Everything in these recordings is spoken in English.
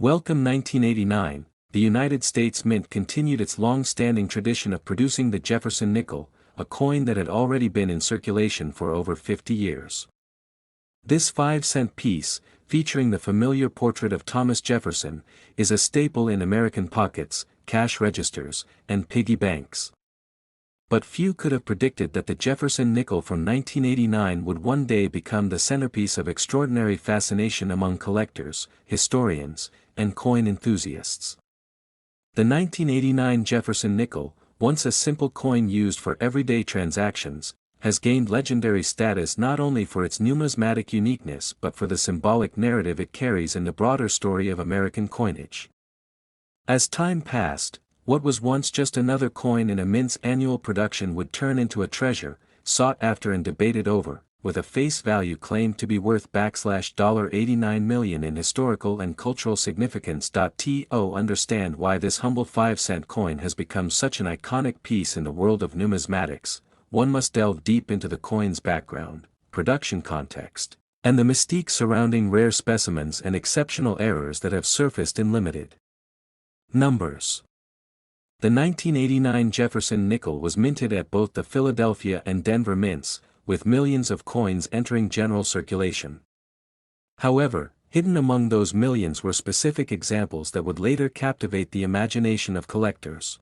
Welcome 1989, the United States Mint continued its long-standing tradition of producing the Jefferson Nickel, a coin that had already been in circulation for over 50 years. This 5-cent piece, featuring the familiar portrait of Thomas Jefferson, is a staple in American pockets, cash registers, and piggy banks. But few could have predicted that the Jefferson Nickel from 1989 would one day become the centerpiece of extraordinary fascination among collectors, historians, and coin enthusiasts. The 1989 Jefferson Nickel, once a simple coin used for everyday transactions, has gained legendary status not only for its numismatic uniqueness but for the symbolic narrative it carries in the broader story of American coinage. As time passed, what was once just another coin in a mint's annual production would turn into a treasure, sought after and debated over, with a face value claimed to be worth $89 million in historical and cultural significance. To understand why this humble 5-cent coin has become such an iconic piece in the world of numismatics, one must delve deep into the coin's background, production context, and the mystique surrounding rare specimens and exceptional errors that have surfaced in limited numbers. The 1989 Jefferson Nickel was minted at both the Philadelphia and Denver mints, with millions of coins entering general circulation. However, hidden among those millions were specific examples that would later captivate the imagination of collectors.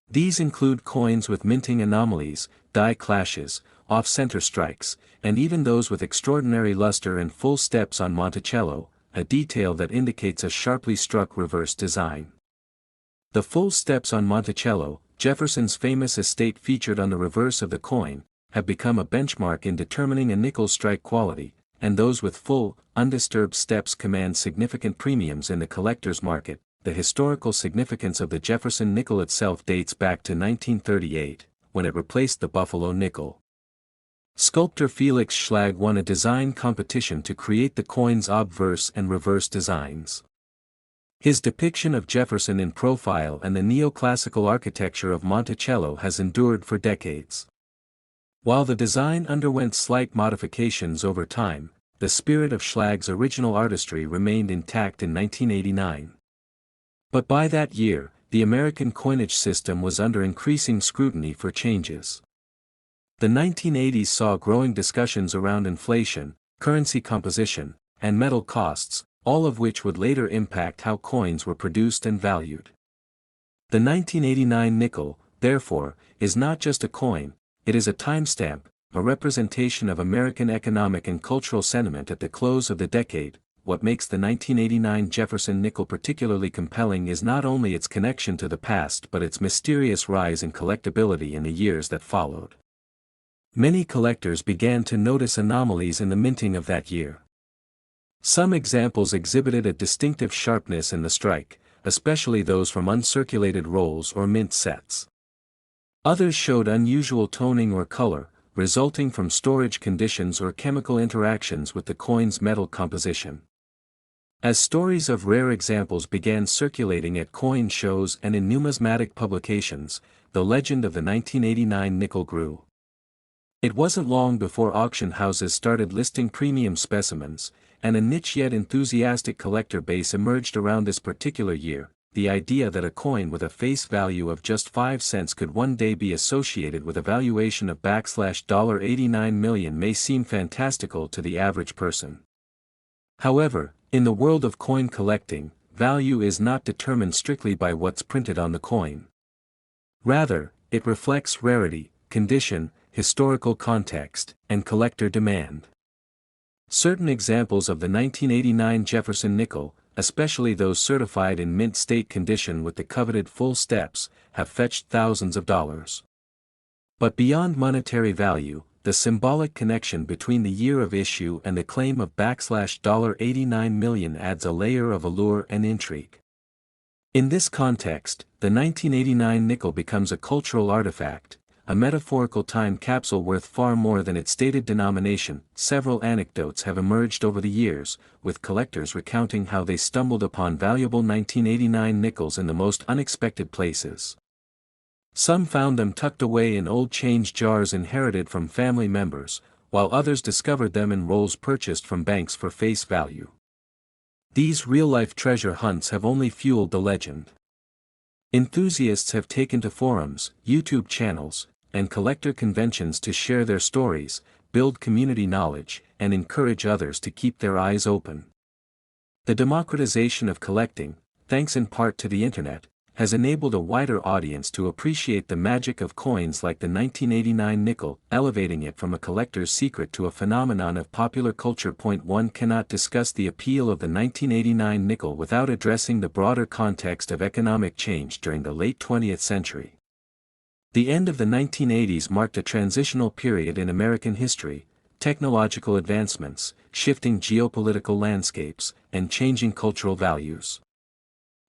These include coins with minting anomalies, die clashes, off-center strikes, and even those with extraordinary luster and full steps on Monticello, a detail that indicates a sharply struck reverse design. The full steps on Monticello, Jefferson's famous estate featured on the reverse of the coin, have become a benchmark in determining a nickel strike quality, and those with full, undisturbed steps command significant premiums in the collector's market. The historical significance of the Jefferson Nickel itself dates back to 1938, when it replaced the Buffalo nickel. Sculptor Felix Schlag won a design competition to create the coin's obverse and reverse designs. His depiction of Jefferson in profile and the neoclassical architecture of Monticello has endured for decades. While the design underwent slight modifications over time, the spirit of Schlag's original artistry remained intact in 1989. But by that year, the American coinage system was under increasing scrutiny for changes. The 1980s saw growing discussions around inflation, currency composition, and metal costs, all of which would later impact how coins were produced and valued. The 1989 nickel, therefore, is not just a coin, it is a timestamp, a representation of American economic and cultural sentiment at the close of the decade. What makes the 1989 Jefferson Nickel particularly compelling is not only its connection to the past but its mysterious rise in collectability in the years that followed. Many collectors began to notice anomalies in the minting of that year. Some examples exhibited a distinctive sharpness in the strike, especially those from uncirculated rolls or mint sets. Others showed unusual toning or color, resulting from storage conditions or chemical interactions with the coin's metal composition. As stories of rare examples began circulating at coin shows and in numismatic publications, the legend of the 1989 nickel grew. It wasn't long before auction houses started listing premium specimens, and a niche yet enthusiastic collector base emerged around this particular year. The idea that a coin with a face value of just 5 cents could one day be associated with a valuation of $89 million may seem fantastical to the average person. However, in the world of coin collecting, value is not determined strictly by what's printed on the coin. Rather, it reflects rarity, condition, historical context, and collector demand. Certain examples of the 1989 Jefferson Nickel, especially those certified in mint state condition with the coveted full steps, have fetched thousands of dollars. But beyond monetary value, the symbolic connection between the year of issue and the claim of $89 million adds a layer of allure and intrigue. In this context, the 1989 nickel becomes a cultural artifact, a metaphorical time capsule worth far more than its stated denomination. Several anecdotes have emerged over the years, with collectors recounting how they stumbled upon valuable 1989 nickels in the most unexpected places. Some found them tucked away in old change jars inherited from family members, while others discovered them in rolls purchased from banks for face value. These real-life treasure hunts have only fueled the legend. Enthusiasts have taken to forums, YouTube channels, and collector conventions to share their stories, build community knowledge, and encourage others to keep their eyes open. The democratization of collecting, thanks in part to the internet, has enabled a wider audience to appreciate the magic of coins like the 1989 nickel, elevating it from a collector's secret to a phenomenon of popular culture. One cannot discuss the appeal of the 1989 nickel without addressing the broader context of economic change during the late 20th century. The end of the 1980s marked a transitional period in American history. Technological advancements, shifting geopolitical landscapes, and changing cultural values.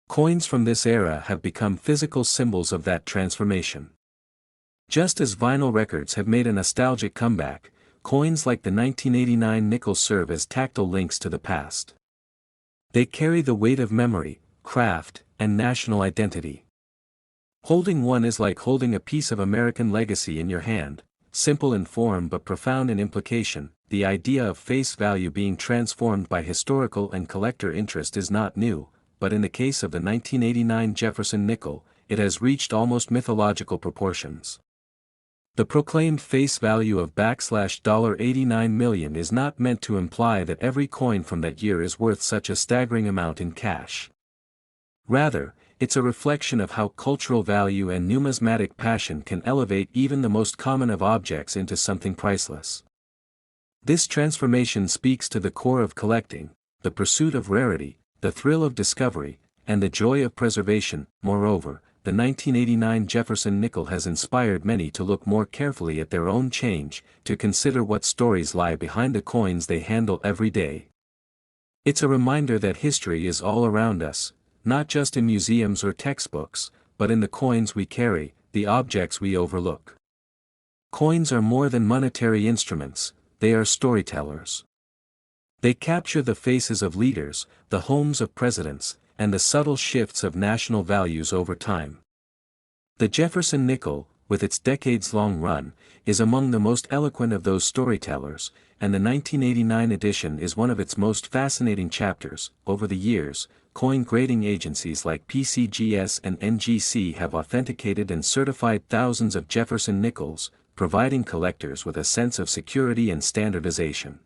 Coins from this era have become physical symbols of that transformation. Just as vinyl records have made a nostalgic comeback, coins like the 1989 nickel serve as tactile links to the past. They carry the weight of memory, craft, and national identity. Holding one is like holding a piece of American legacy in your hand, simple in form but profound in implication. The idea of face value being transformed by historical and collector interest is not new, but in the case of the 1989 Jefferson Nickel, it has reached almost mythological proportions. The proclaimed face value of $89 million is not meant to imply that every coin from that year is worth such a staggering amount in cash. Rather, it's a reflection of how cultural value and numismatic passion can elevate even the most common of objects into something priceless. This transformation speaks to the core of collecting, the pursuit of rarity, the thrill of discovery, and the joy of preservation. Moreover, the 1989 Jefferson Nickel has inspired many to look more carefully at their own change, to consider what stories lie behind the coins they handle every day. It's a reminder that history is all around us, not just in museums or textbooks, but in the coins we carry, the objects we overlook. Coins are more than monetary instruments, they are storytellers. They capture the faces of leaders, the homes of presidents, and the subtle shifts of national values over time. The Jefferson Nickel, with its decades-long run, is among the most eloquent of those storytellers, and the 1989 edition is one of its most fascinating chapters. Over the years, coin grading agencies like PCGS and NGC have authenticated and certified thousands of Jefferson Nickels, providing collectors with a sense of security and standardization.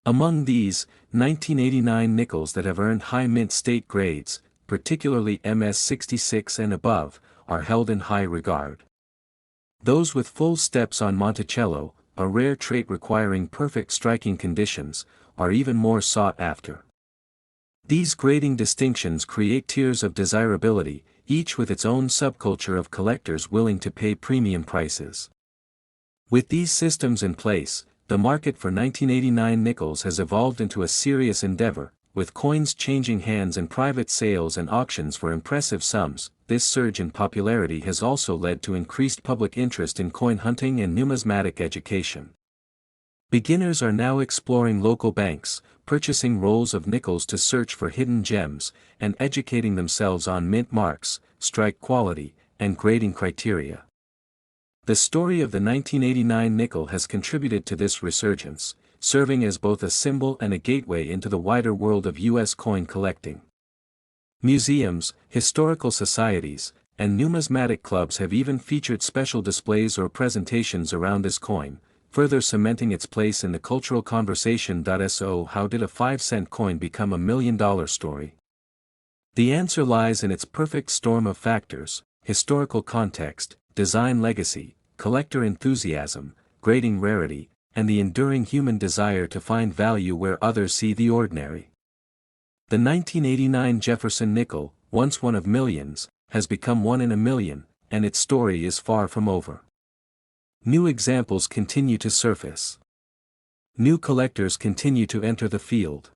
Among these, 1989 nickels that have earned high mint state grades, particularly MS66 and above, are held in high regard. Those with full steps on Monticello, a rare trait requiring perfect striking conditions, are even more sought after. These grading distinctions create tiers of desirability, each with its own subculture of collectors willing to pay premium prices. With these systems in place, the market for 1989 nickels has evolved into a serious endeavor, with coins changing hands in private sales and auctions for impressive sums. This surge in popularity has also led to increased public interest in coin hunting and numismatic education. Beginners are now exploring local banks, purchasing rolls of nickels to search for hidden gems, and educating themselves on mint marks, strike quality, and grading criteria. The story of the 1989 nickel has contributed to this resurgence, serving as both a symbol and a gateway into the wider world of U.S. coin collecting. Museums, historical societies, and numismatic clubs have even featured special displays or presentations around this coin, further cementing its place in the cultural conversation. So how did a 5-cent coin become $1 million story? The answer lies in its perfect storm of factors: historical context, design legacy, collector enthusiasm, grading rarity, and the enduring human desire to find value where others see the ordinary. The 1989 Jefferson Nickel, once one of millions, has become one in a million, and its story is far from over. New examples continue to surface. New collectors continue to enter the field.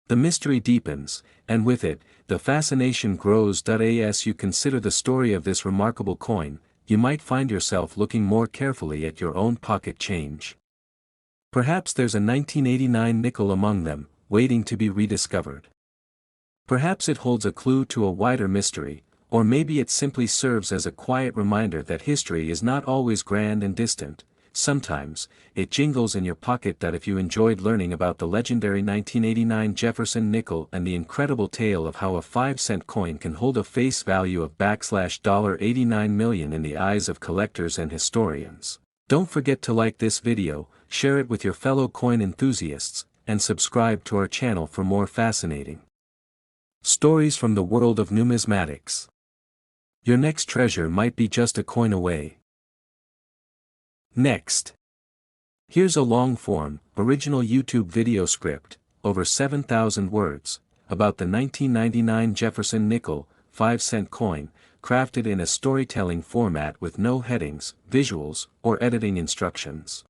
The mystery deepens, and with it, the fascination grows. As you consider the story of this remarkable coin, you might find yourself looking more carefully at your own pocket change. Perhaps there's a 1989 nickel among them, waiting to be rediscovered. Perhaps it holds a clue to a wider mystery, or maybe it simply serves as a quiet reminder that history is not always grand and distant, sometimes, it jingles in your pocket. If you enjoyed learning about the legendary 1989 Jefferson Nickel and the incredible tale of how a 5-cent coin can hold a face value of $89 million in the eyes of collectors and historians, don't forget to like this video, share it with your fellow coin enthusiasts, and subscribe to our channel for more fascinating stories from the world of numismatics. Your next treasure might be just a coin away. Next. Here's a long-form, original YouTube video script, over 7,000 words, about the 1999 Jefferson Nickel, 5-cent coin, crafted in a storytelling format with no headings, visuals, or editing instructions.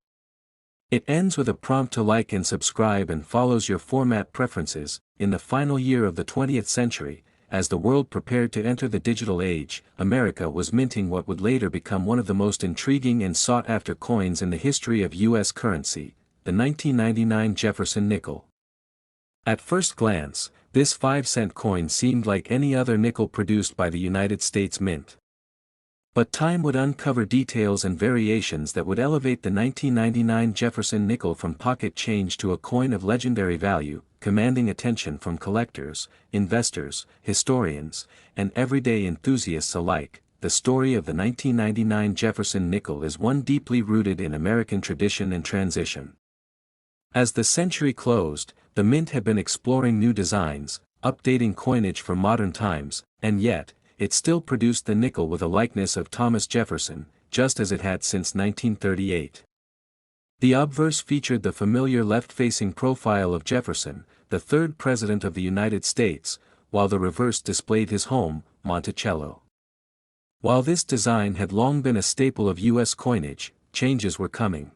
It ends with a prompt to like and subscribe and follows your format preferences. In the final year of the 20th century, as the world prepared to enter the digital age, America was minting what would later become one of the most intriguing and sought-after coins in the history of U.S. currency, the 1999 Jefferson Nickel. At first glance, this 5-cent coin seemed like any other nickel produced by the United States Mint. But time would uncover details and variations that would elevate the 1999 Jefferson Nickel from pocket change to a coin of legendary value, commanding attention from collectors, investors, historians, and everyday enthusiasts alike. The story of the 1999 Jefferson Nickel is one deeply rooted in American tradition and transition. As the century closed, the Mint had been exploring new designs, updating coinage for modern times, and yet, it still produced the nickel with a likeness of Thomas Jefferson, just as it had since 1938. The obverse featured the familiar left-facing profile of Jefferson, the third president of the United States, while the reverse displayed his home, Monticello. While this design had long been a staple of U.S. coinage, changes were coming.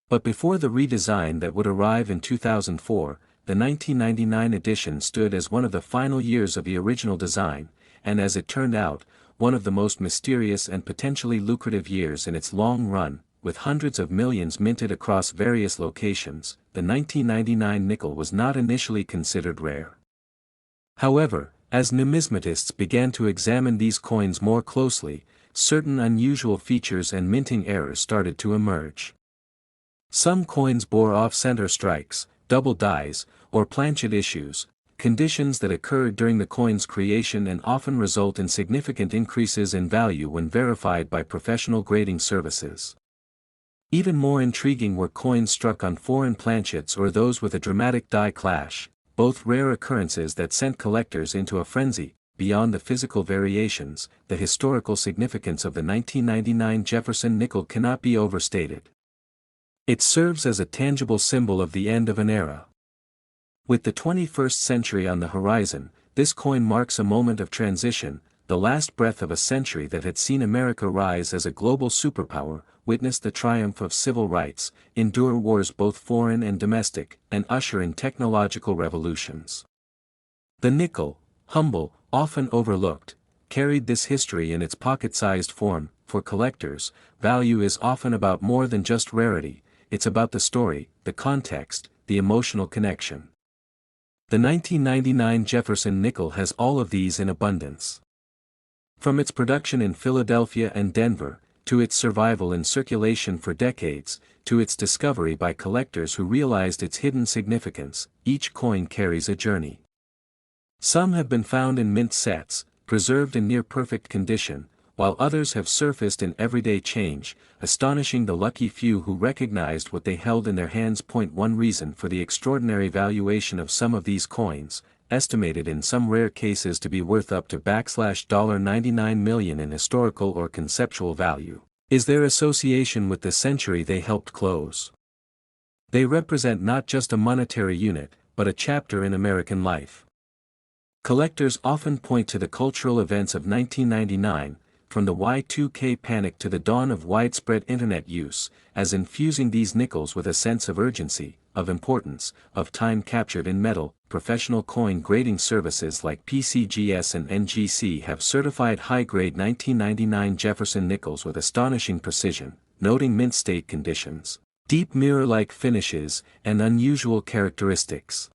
But before the redesign that would arrive in 2004, the 1999 edition stood as one of the final years of the original design, and as it turned out, one of the most mysterious and potentially lucrative years in its long run. With hundreds of millions minted across various locations, the 1999 nickel was not initially considered rare. However, as numismatists began to examine these coins more closely, certain unusual features and minting errors started to emerge. Some coins bore off-center strikes, double dies, or planchet issues, conditions that occurred during the coin's creation and often result in significant increases in value when verified by professional grading services. Even more intriguing were coins struck on foreign planchets or those with a dramatic die clash, both rare occurrences that sent collectors into a frenzy. Beyond the physical variations, the historical significance of the 1999 Jefferson Nickel cannot be overstated. It serves as a tangible symbol of the end of an era. With the 21st century on the horizon, this coin marks a moment of transition, the last breath of a century that had seen America rise as a global superpower, witness the triumph of civil rights, endure wars both foreign and domestic, and usher in technological revolutions. The nickel, humble, often overlooked, carried this history in its pocket-sized form. For collectors, value is often about more than just rarity, it's about the story, the context, the emotional connection. The 1999 Jefferson Nickel has all of these in abundance. From its production in Philadelphia and Denver, to its survival in circulation for decades, to its discovery by collectors who realized its hidden significance, each coin carries a journey. Some have been found in mint sets, preserved in near-perfect condition, while others have surfaced in everyday change, astonishing the lucky few who recognized what they held in their hands. One reason for the extraordinary valuation of some of these coins, estimated in some rare cases to be worth up to $99 million in historical or conceptual value, is their association with the century they helped close. They represent not just a monetary unit, but a chapter in American life. Collectors often point to the cultural events of 1999, from the Y2K panic to the dawn of widespread internet use, as infusing these nickels with a sense of urgency, of importance, of time captured in metal. Professional coin grading services like PCGS and NGC have certified high-grade 1999 Jefferson nickels with astonishing precision, noting mint state conditions, deep mirror-like finishes, and unusual characteristics.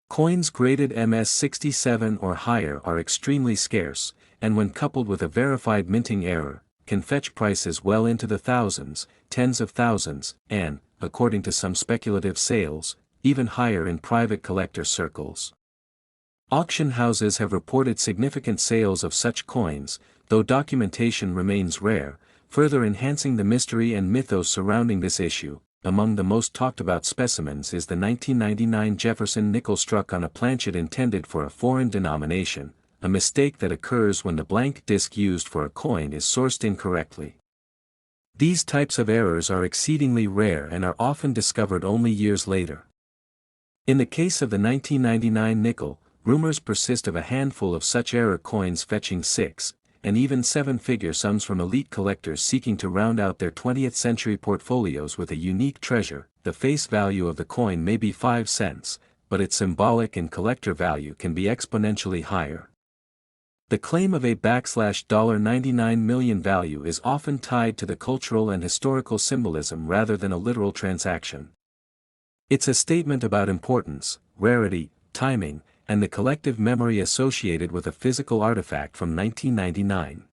Coins graded MS67 or higher are extremely scarce, and when coupled with a verified minting error, can fetch prices well into the thousands, tens of thousands, and, according to some speculative sales, even higher in private collector circles. Auction houses have reported significant sales of such coins, though documentation remains rare, further enhancing the mystery and mythos surrounding this issue. Among the most talked about specimens is the 1999 Jefferson Nickel struck on a planchet intended for a foreign denomination, a mistake that occurs when the blank disc used for a coin is sourced incorrectly. These types of errors are exceedingly rare and are often discovered only years later. In the case of the 1999 nickel, rumors persist of a handful of such error coins fetching 6, and even 7-figure sums from elite collectors seeking to round out their 20th century portfolios with a unique treasure. The face value of the coin may be 5 cents, but its symbolic and collector value can be exponentially higher. The claim of a $99 million value is often tied to the cultural and historical symbolism rather than a literal transaction. It's a statement about importance, rarity, timing, and the collective memory associated with a physical artifact from 1999.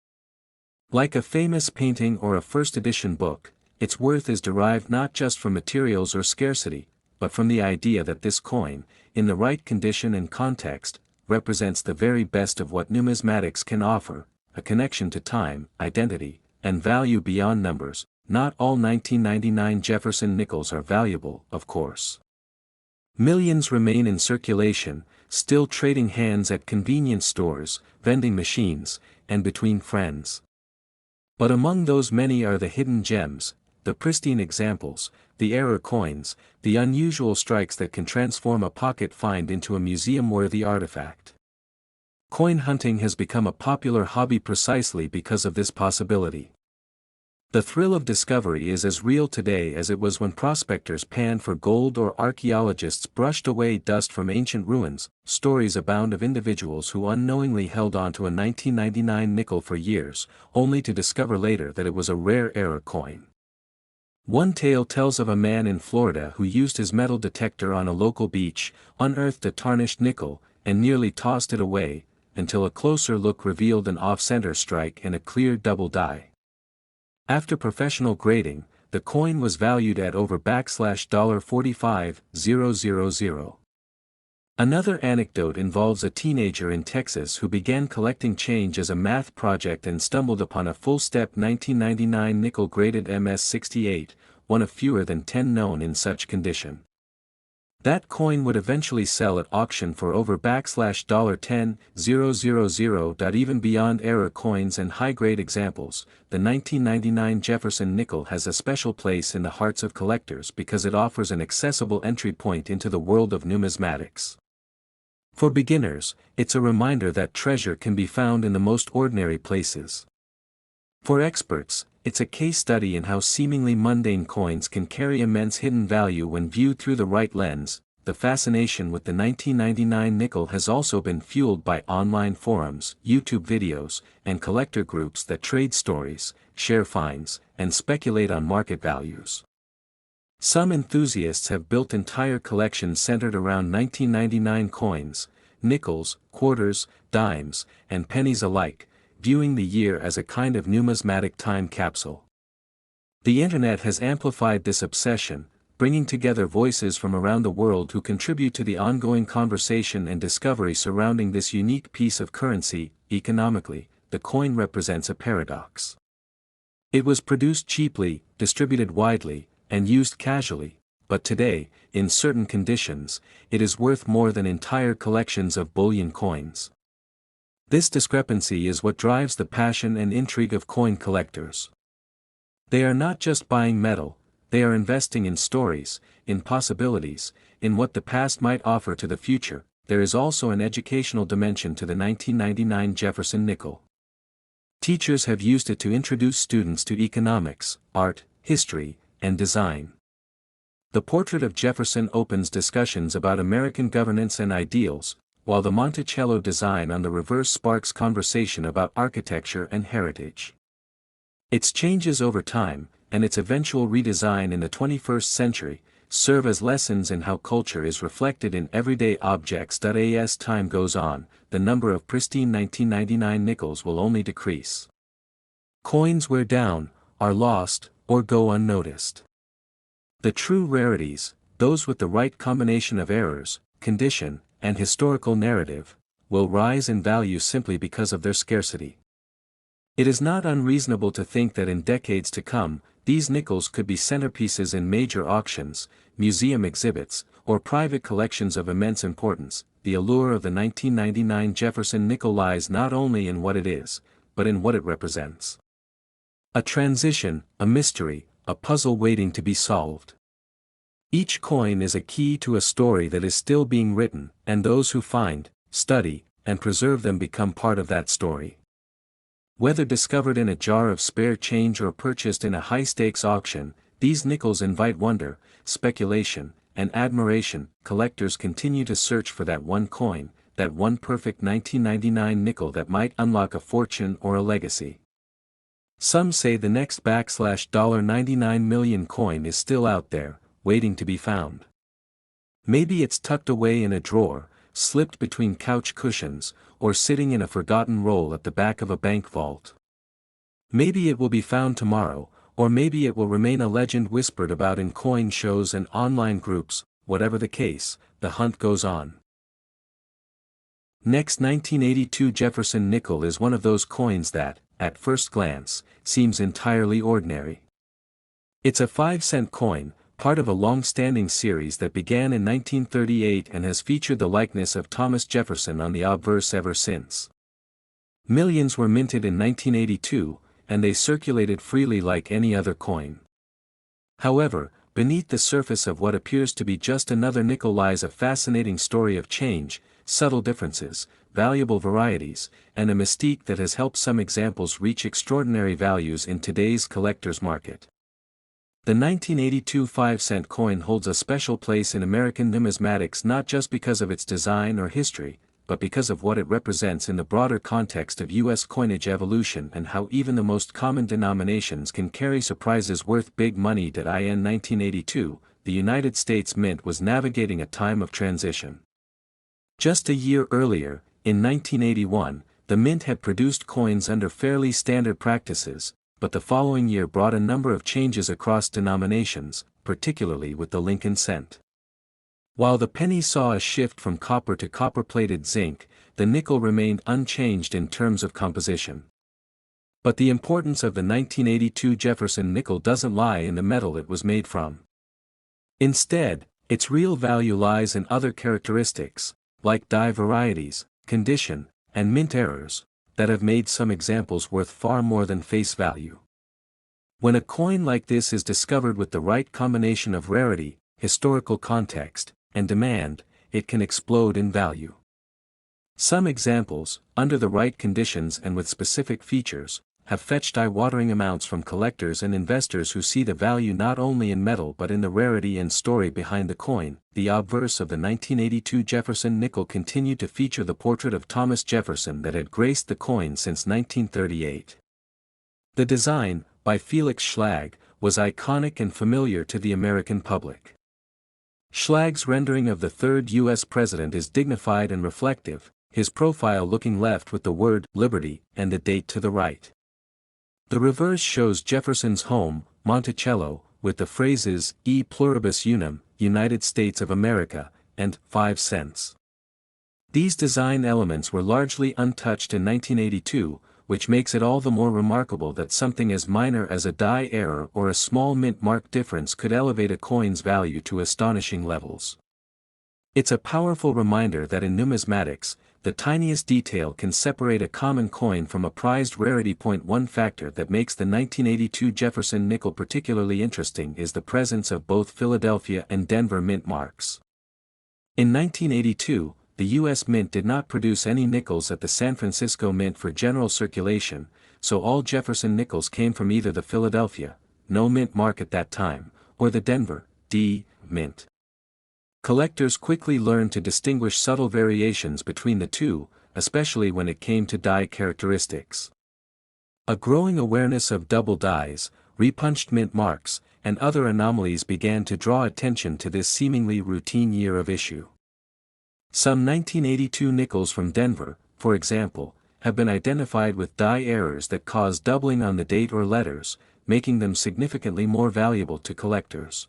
Like a famous painting or a first edition book, its worth is derived not just from materials or scarcity, but from the idea that this coin, in the right condition and context, represents the very best of what numismatics can offer, a connection to time, identity, and value beyond numbers. Not all 1999 Jefferson nickels are valuable, of course. Millions remain in circulation, still trading hands at convenience stores, vending machines, and between friends. But among those many are the hidden gems, the pristine examples, the error coins, the unusual strikes that can transform a pocket find into a museum-worthy artifact. Coin hunting has become a popular hobby precisely because of this possibility. The thrill of discovery is as real today as it was when prospectors panned for gold or archaeologists brushed away dust from ancient ruins. Stories abound of individuals who unknowingly held on to a 1999 nickel for years, only to discover later that it was a rare error coin. One tale tells of a man in Florida who used his metal detector on a local beach, unearthed a tarnished nickel, and nearly tossed it away, until a closer look revealed an off-center strike and a clear double die. After professional grading, the coin was valued at over $45,000. Another anecdote involves a teenager in Texas who began collecting change as a math project and stumbled upon a full-step 1999 nickel-graded MS-68, one of fewer than 10 known in such condition. That coin would eventually sell at auction for over $10,000. Even beyond error coins and high-grade examples, the 1999 Jefferson nickel has a special place in the hearts of collectors because it offers an accessible entry point into the world of numismatics. For beginners, it's a reminder that treasure can be found in the most ordinary places. For experts, it's a case study in how seemingly mundane coins can carry immense hidden value when viewed through the right lens. The fascination with the 1999 nickel has also been fueled by online forums, YouTube videos, and collector groups that trade stories, share finds, and speculate on market values. Some enthusiasts have built entire collections centered around 1999 coins, nickels, quarters, dimes, and pennies alike, viewing the year as a kind of numismatic time capsule. The internet has amplified this obsession, bringing together voices from around the world who contribute to the ongoing conversation and discovery surrounding this unique piece of currency. Economically, the coin represents a paradox. It was produced cheaply, distributed widely, and used casually, but today, in certain conditions, it is worth more than entire collections of bullion coins. This discrepancy is what drives the passion and intrigue of coin collectors. They are not just buying metal, they are investing in stories, in possibilities, in what the past might offer to the future. There is also an educational dimension to the 1999 Jefferson nickel. Teachers have used it to introduce students to economics, art, history, and design. The portrait of Jefferson opens discussions about American governance and ideals, while the Monticello design on the reverse sparks conversation about architecture and heritage. Its changes over time, and its eventual redesign in the 21st century, serve as lessons in how culture is reflected in everyday objects. As time goes on, the number of pristine 1999 nickels will only decrease. Coins wear down, are lost, or go unnoticed. The true rarities, those with the right combination of errors, condition, and historical narrative, will rise in value simply because of their scarcity. It is not unreasonable to think that in decades to come, these nickels could be centerpieces in major auctions, museum exhibits, or private collections of immense importance. The allure of the 1999 Jefferson nickel lies not only in what it is, but in what it represents. A transition, a mystery, a puzzle waiting to be solved. Each coin is a key to a story that is still being written, and those who find, study, and preserve them become part of that story. Whether discovered in a jar of spare change or purchased in a high-stakes auction, these nickels invite wonder, speculation, and admiration. Collectors continue to search for that one coin, that one perfect 1999 nickel that might unlock a fortune or a legacy. Some say the next $99 million coin is still out there, waiting to be found. Maybe it's tucked away in a drawer, slipped between couch cushions, or sitting in a forgotten roll at the back of a bank vault. Maybe it will be found tomorrow, or maybe it will remain a legend whispered about in coin shows and online groups. Whatever the case, the hunt goes on. Next, 1982 Jefferson nickel is one of those coins that, at first glance, seems entirely ordinary. It's a 5-cent coin, part of a long-standing series that began in 1938 and has featured the likeness of Thomas Jefferson on the obverse ever since. Millions were minted in 1982, and they circulated freely like any other coin. However, beneath the surface of what appears to be just another nickel lies a fascinating story of change, subtle differences, valuable varieties, and a mystique that has helped some examples reach extraordinary values in today's collector's market. The 1982 5-cent coin holds a special place in American numismatics not just because of its design or history, but because of what it represents in the broader context of U.S. coinage evolution and how even the most common denominations can carry surprises worth big money. In 1982, the United States Mint was navigating a time of transition. Just a year earlier, in 1981, the Mint had produced coins under fairly standard practices, but the following year brought a number of changes across denominations, particularly with the Lincoln cent. While the penny saw a shift from copper to copper-plated zinc, the nickel remained unchanged in terms of composition. But the importance of the 1982 Jefferson nickel doesn't lie in the metal it was made from. Instead, its real value lies in other characteristics, like die varieties, condition, and mint errors, that have made some examples worth far more than face value. When a coin like this is discovered with the right combination of rarity, historical context, and demand, it can explode in value. Some examples, under the right conditions and with specific features, have fetched eye-watering amounts from collectors and investors who see the value not only in metal but in the rarity and story behind the coin. The obverse of the 1982 Jefferson nickel continued to feature the portrait of Thomas Jefferson that had graced the coin since 1938. The design, by Felix Schlag, was iconic and familiar to the American public. Schlag's rendering of the third U.S. president is dignified and reflective, his profile looking left with the word "Liberty" and the date to the right. The reverse shows Jefferson's home, Monticello, with the phrases "E pluribus unum, United States of America," and 5 cents. These design elements were largely untouched in 1982, which makes it all the more remarkable that something as minor as a die error or a small mint mark difference could elevate a coin's value to astonishing levels. It's a powerful reminder that in numismatics, the tiniest detail can separate a common coin from a prized rarity. One factor that makes the 1982 Jefferson nickel particularly interesting is the presence of both Philadelphia and Denver mint marks. In 1982, the U.S. Mint did not produce any nickels at the San Francisco Mint for general circulation, so all Jefferson nickels came from either the Philadelphia, no mint mark at that time, or the Denver, D, mint. Collectors quickly learned to distinguish subtle variations between the two, especially when it came to die characteristics. A growing awareness of double dies, repunched mint marks, and other anomalies began to draw attention to this seemingly routine year of issue. Some 1982 nickels from Denver, for example, have been identified with die errors that cause doubling on the date or letters, making them significantly more valuable to collectors.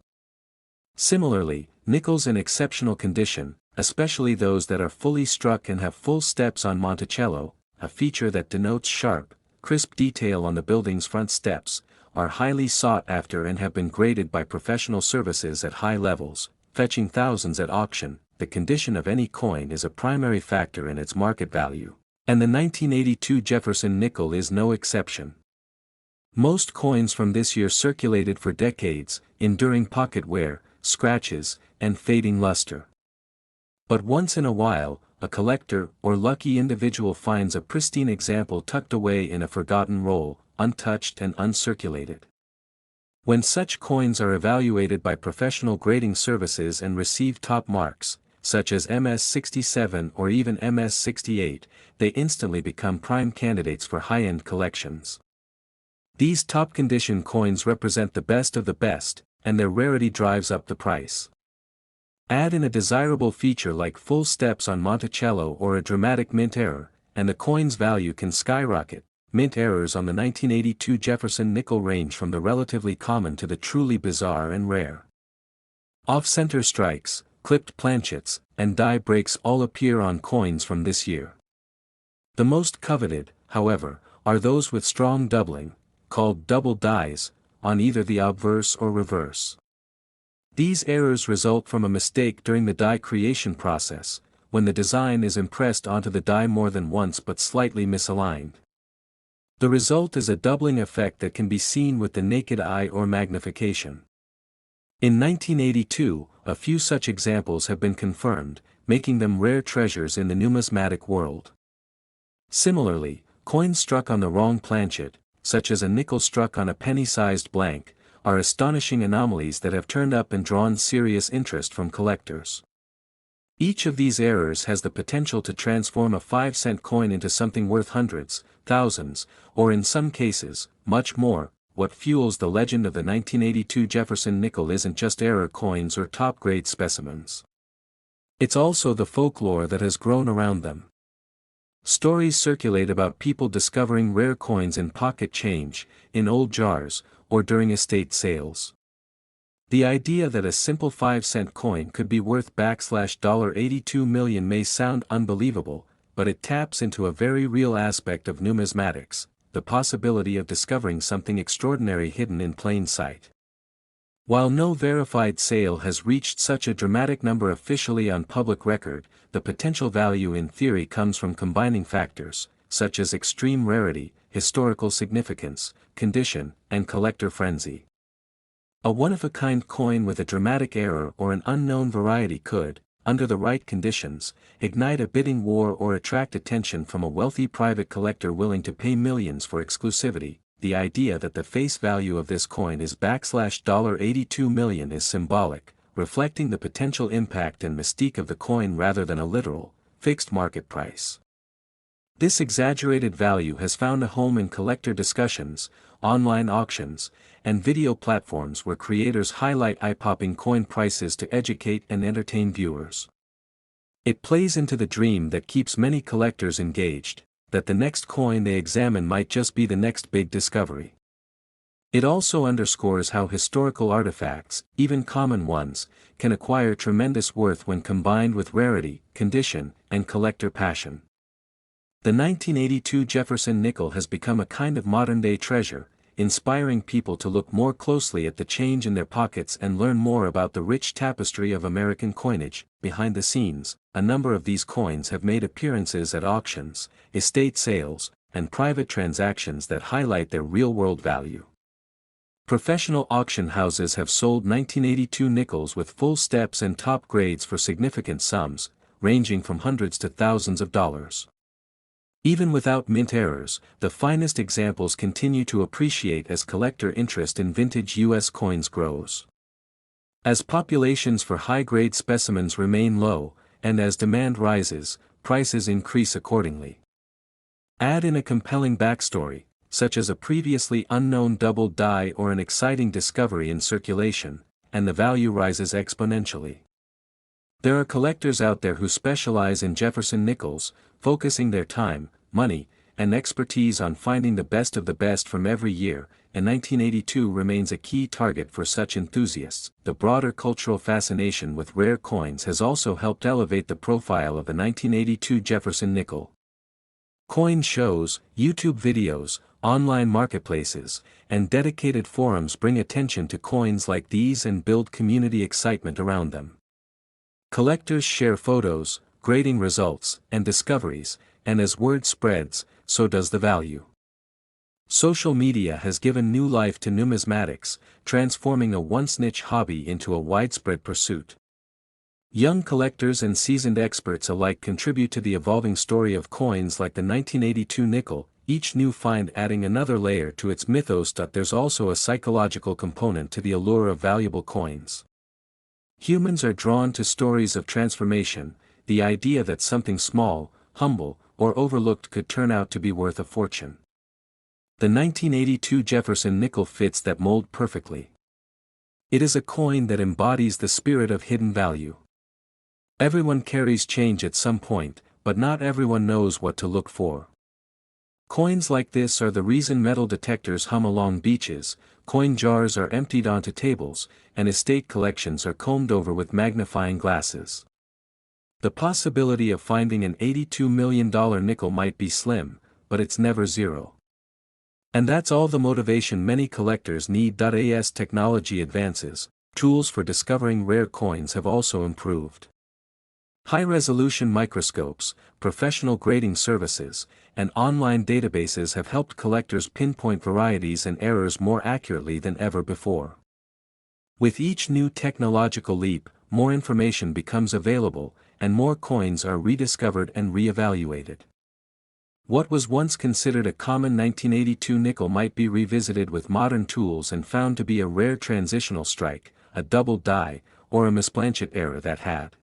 Similarly, nickels in exceptional condition, especially those that are fully struck and have full steps on Monticello, a feature that denotes sharp, crisp detail on the building's front steps, are highly sought after and have been graded by professional services at high levels, fetching thousands at auction. The condition of any coin is a primary factor in its market value, and the 1982 Jefferson nickel is no exception. Most coins from this year circulated for decades, enduring pocket wear, scratches, and fading luster. But once in a while, a collector or lucky individual finds a pristine example tucked away in a forgotten roll, untouched and uncirculated. When such coins are evaluated by professional grading services and receive top marks, such as MS-67 or even MS-68, they instantly become prime candidates for high-end collections. These top-condition coins represent the best of the best, and their rarity drives up the price. Add in a desirable feature like full steps on Monticello or a dramatic mint error, and the coin's value can skyrocket. Mint errors on the 1982 Jefferson nickel range from the relatively common to the truly bizarre and rare. Off-center strikes, clipped planchets, and die breaks all appear on coins from this year. The most coveted, however, are those with strong doubling, called double dies, on either the obverse or reverse. These errors result from a mistake during the die creation process, when the design is impressed onto the die more than once but slightly misaligned. The result is a doubling effect that can be seen with the naked eye or magnification. In 1982, a few such examples have been confirmed, making them rare treasures in the numismatic world. Similarly, coins struck on the wrong planchet, such as a nickel struck on a penny-sized blank, are astonishing anomalies that have turned up and drawn serious interest from collectors. Each of these errors has the potential to transform a 5-cent coin into something worth hundreds, thousands, or in some cases, much more. What fuels the legend of the 1982 Jefferson nickel isn't just error coins or top-grade specimens. It's also the folklore that has grown around them. Stories circulate about people discovering rare coins in pocket change, in old jars, or during estate sales. The idea that a simple 5-cent coin could be worth $82 million may sound unbelievable, but it taps into a very real aspect of numismatics, the possibility of discovering something extraordinary hidden in plain sight. While no verified sale has reached such a dramatic number officially on public record, the potential value in theory comes from combining factors, such as extreme rarity, historical significance, condition, and collector frenzy. A one-of-a-kind coin with a dramatic error or an unknown variety could, under the right conditions, ignite a bidding war or attract attention from a wealthy private collector willing to pay millions for exclusivity. The idea that the face value of this coin is $82 million is symbolic, reflecting the potential impact and mystique of the coin rather than a literal, fixed market price. This exaggerated value has found a home in collector discussions, online auctions, and video platforms where creators highlight eye-popping coin prices to educate and entertain viewers. It plays into the dream that keeps many collectors engaged, that the next coin they examine might just be the next big discovery. It also underscores how historical artifacts, even common ones, can acquire tremendous worth when combined with rarity, condition, and collector passion. The 1982 Jefferson nickel has become a kind of modern-day treasure, inspiring people to look more closely at the change in their pockets and learn more about the rich tapestry of American coinage. Behind the scenes, a number of these coins have made appearances at auctions, estate sales, and private transactions that highlight their real-world value. Professional auction houses have sold 1982 nickels with full steps and top grades for significant sums, ranging from hundreds to thousands of dollars. Even without mint errors, the finest examples continue to appreciate as collector interest in vintage U.S. coins grows. As populations for high-grade specimens remain low, and as demand rises, prices increase accordingly. Add in a compelling backstory, such as a previously unknown double die or an exciting discovery in circulation, and the value rises exponentially. There are collectors out there who specialize in Jefferson nickels, focusing their time, money, and expertise on finding the best of the best from every year, and 1982 remains a key target for such enthusiasts. The broader cultural fascination with rare coins has also helped elevate the profile of the 1982 Jefferson Nickel. Coin shows, YouTube videos, online marketplaces, and dedicated forums bring attention to coins like these and build community excitement around them. Collectors share photos, grading results, and discoveries, and as word spreads, so does the value. Social media has given new life to numismatics, transforming a once niche hobby into a widespread pursuit. Young collectors and seasoned experts alike contribute to the evolving story of coins like the 1982 nickel, each new find adding another layer to its mythos. There's also a psychological component to the allure of valuable coins. Humans are drawn to stories of transformation, the idea that something small, humble, or overlooked could turn out to be worth a fortune. The 1982 Jefferson Nickel fits that mold perfectly. It is a coin that embodies the spirit of hidden value. Everyone carries change at some point, but not everyone knows what to look for. Coins like this are the reason metal detectors hum along beaches, coin jars are emptied onto tables, and estate collections are combed over with magnifying glasses. The possibility of finding an $82 million nickel might be slim, but it's never zero. And that's all the motivation many collectors need. As technology advances, tools for discovering rare coins have also improved. High-resolution microscopes, professional grading services, and online databases have helped collectors pinpoint varieties and errors more accurately than ever before. With each new technological leap, more information becomes available, and more coins are rediscovered and re-evaluated. What was once considered a common 1982 nickel might be revisited with modern tools and found to be a rare transitional strike, a double die, or a misplanchet error that had